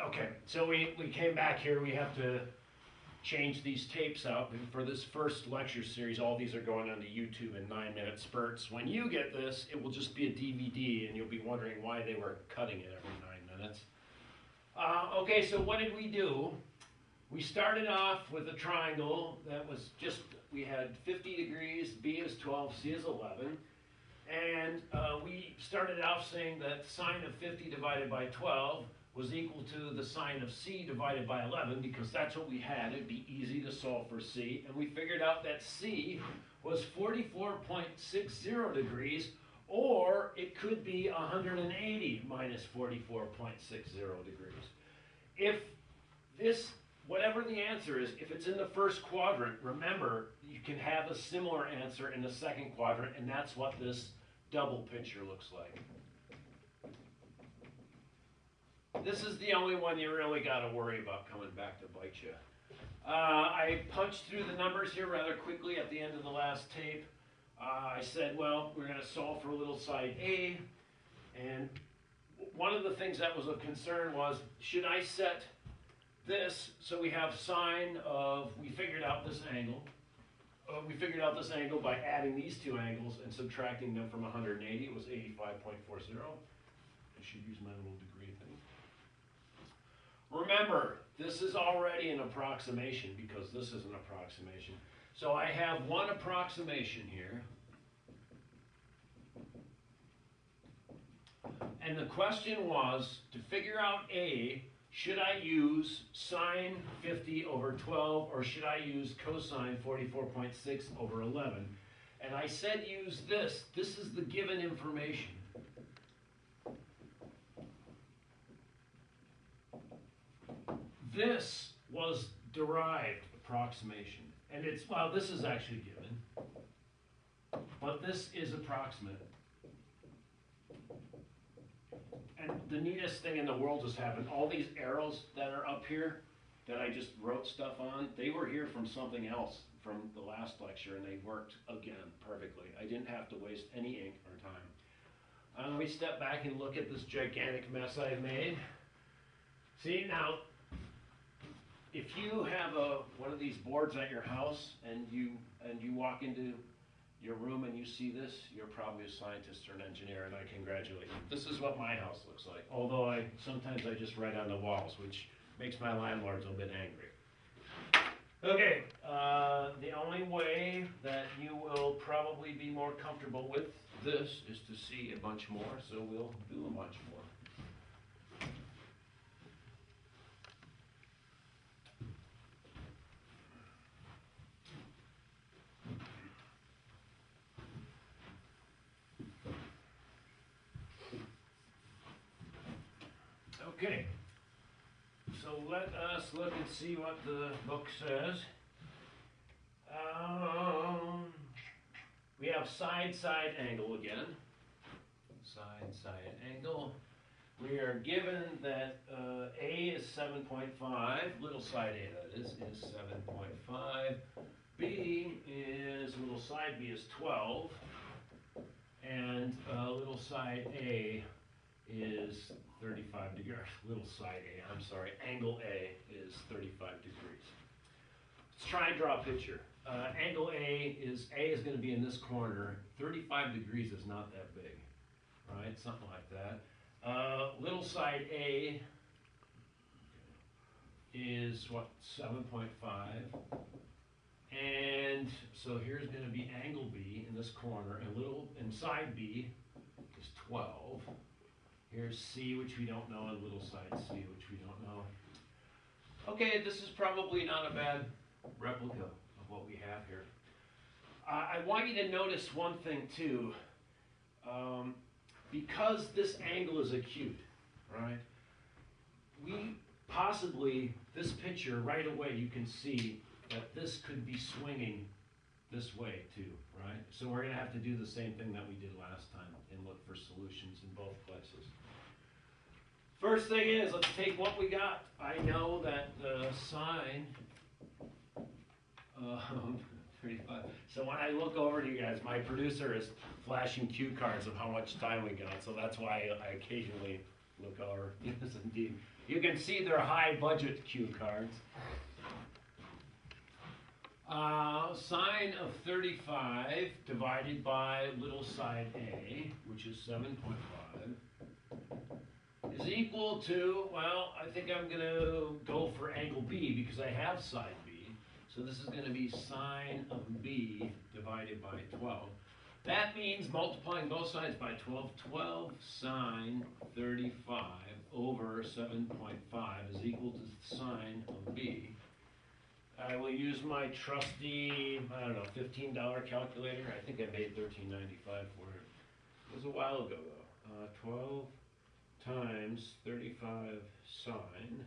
Okay, so we came back here. We have to change these tapes out. And for this first lecture series, all these are going onto YouTube in 9-minute spurts. When you get this, it will just be a DVD, and you'll be wondering why they were cutting it every 9 minutes. Okay, so what did we do? We started off with a triangle that was just, we had 50 degrees, B is 12, C is 11. And we started off saying that sine of 50 divided by 12 was equal to the sine of C divided by 11, because that's what we had. It'd be easy to solve for C. And we figured out that C was 44.60 degrees, or it could be 180 minus 44.60 degrees. If this, whatever the answer is, if it's in the first quadrant, remember, you can have a similar answer in the second quadrant, and that's what this double picture looks like. This is the only one you really got to worry about coming back to bite you. I punched through the numbers here rather quickly at the end of the last tape. I said, well, we're going to solve for little side A. And one of the things that was of concern was, should I set this so we have sine of, we figured out this angle. We figured out this angle by adding these two angles and subtracting them from 180. It was 85.40. I should use my little degree thing. Remember, this is already an approximation because this is an approximation. So I have one approximation here. And the question was, to figure out A, should I use sine 50 over 12, or should I use cosine 44.6 over 11? And I said use this. This is the given information. This was derived approximation. And it's, well, this is actually given. But this is approximate. And the neatest thing in the world just happened. All these arrows that are up here that I just wrote stuff on, they were here from something else from the last lecture, and they worked again perfectly. I didn't have to waste any ink or time. Let me step back and look at this gigantic mess I've made. See, now, if you have one of these boards at your house and you walk into your room and you see this, you're probably a scientist or an engineer, and I congratulate you. This is what my house looks like. Although sometimes I just write on the walls, which makes my landlords a bit angry. Okay, the only way that you will probably be more comfortable with this is to see a bunch more, so we'll do a bunch more. Okay, so let us look and see what the book says. We have side-side angle again. Side-side angle. We are given that A is 7.5, little side A that is 7.5. B is, little side B is 12. And little side A is 35 degrees, little side A, I'm sorry, angle A is 35 degrees. Let's try and draw a picture. Angle A is going to be in this corner. 35 degrees is not that big, right? Something like that. Little side A is what, 7.5. And so here's going to be angle B in this corner, and side B is 12. Here's C, which we don't know, and little side C, which we don't know. Okay, this is probably not a bad replica of what we have here. I want you to notice one thing too. Because this angle is acute, right? We possibly, this picture right away, you can see that this could be swinging this way too, right? So we're going to have to do the same thing that we did last time and look for solutions in both places. First thing is, let's take what we got. I know that the sine, 35. So when I look over to you guys, my producer is flashing cue cards of how much time we got. So that's why I occasionally look over. Yes, indeed. You can see they're high budget cue cards. Sine of 35 divided by little side A, which is 7.5, is equal to, well, I think I'm going to go for angle B because I have side B. So this is going to be sine of B divided by 12. That means multiplying both sides by 12. 12 sine 35 over 7.5 is equal to sine of B. I will use my trusty, I don't know, $15 calculator. I think I paid $13.95 for it. It was a while ago though. 12 times 35 sine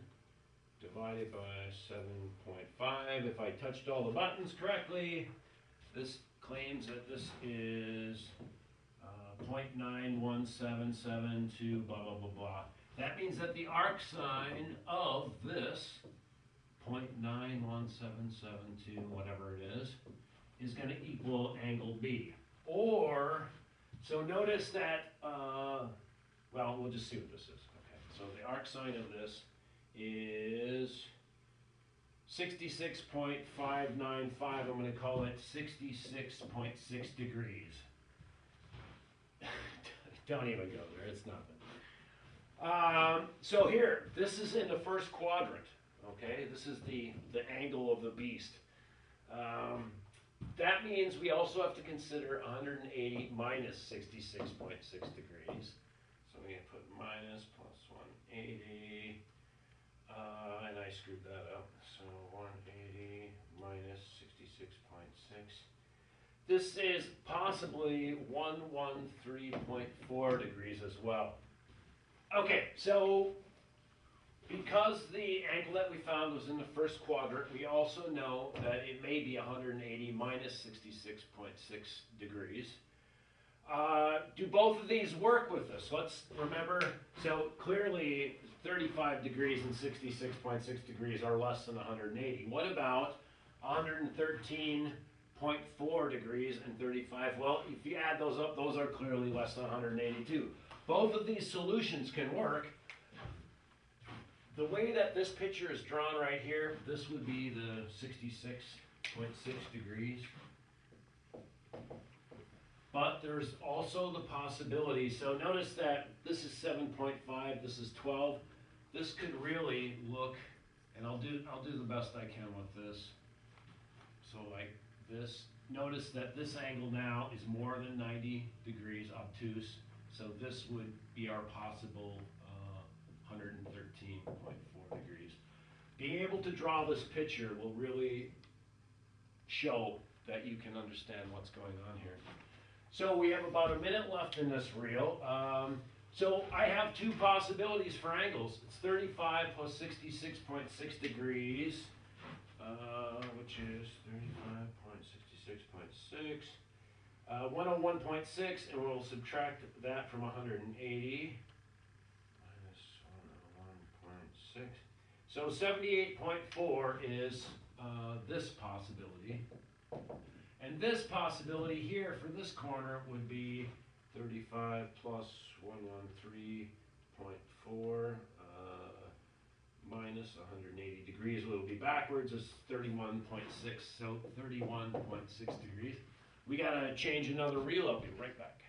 divided by 7.5. If I touched all the buttons correctly, this claims that this is 0.91772 blah blah blah blah. That means that the arc sine of this 0.91772, whatever it is going to equal angle B. Or, so notice that, well, we'll just see what this is. Okay, so the arc sine of this is 66.595. I'm going to call it 66.6 degrees. Don't even go there, it's nothing. So here, this is in the first quadrant. Okay, this is the angle of the beast. That means we also have to consider 180 minus 66.6 degrees. So we put minus plus 180, and I screwed that up. So 180 minus 66.6. This is possibly 113.4 degrees as well. Okay, so because the angle that we found was in the first quadrant, we also know that it may be 180 minus 66.6 degrees. Do both of these work with us? Let's remember, so clearly 35 degrees and 66.6 degrees are less than 180. What about 113.4 degrees and 35? Well, if you add those up, those are clearly less than 182. Both of these solutions can work. The way that this picture is drawn right here, this would be the 66.6 degrees. But there's also the possibility, so notice that this is 7.5, this is 12. This could really look, and I'll do the best I can with this. So like this, notice that this angle now is more than 90 degrees obtuse. So this would be our possible 113.4 degrees. Being able to draw this picture will really show that you can understand what's going on here. So we have about a minute left in this reel. So I have two possibilities for angles. It's 35 plus 66.6 degrees, which is 35.66.6. 101.6, and we'll subtract that from 180. Minus 101.6. So 78.4 is this possibility. And this possibility here for this corner would be 35 plus 113.4 minus 180 degrees. Will be backwards. It's 31.6, so 31.6 degrees. We gotta change another reel. I'll be right back.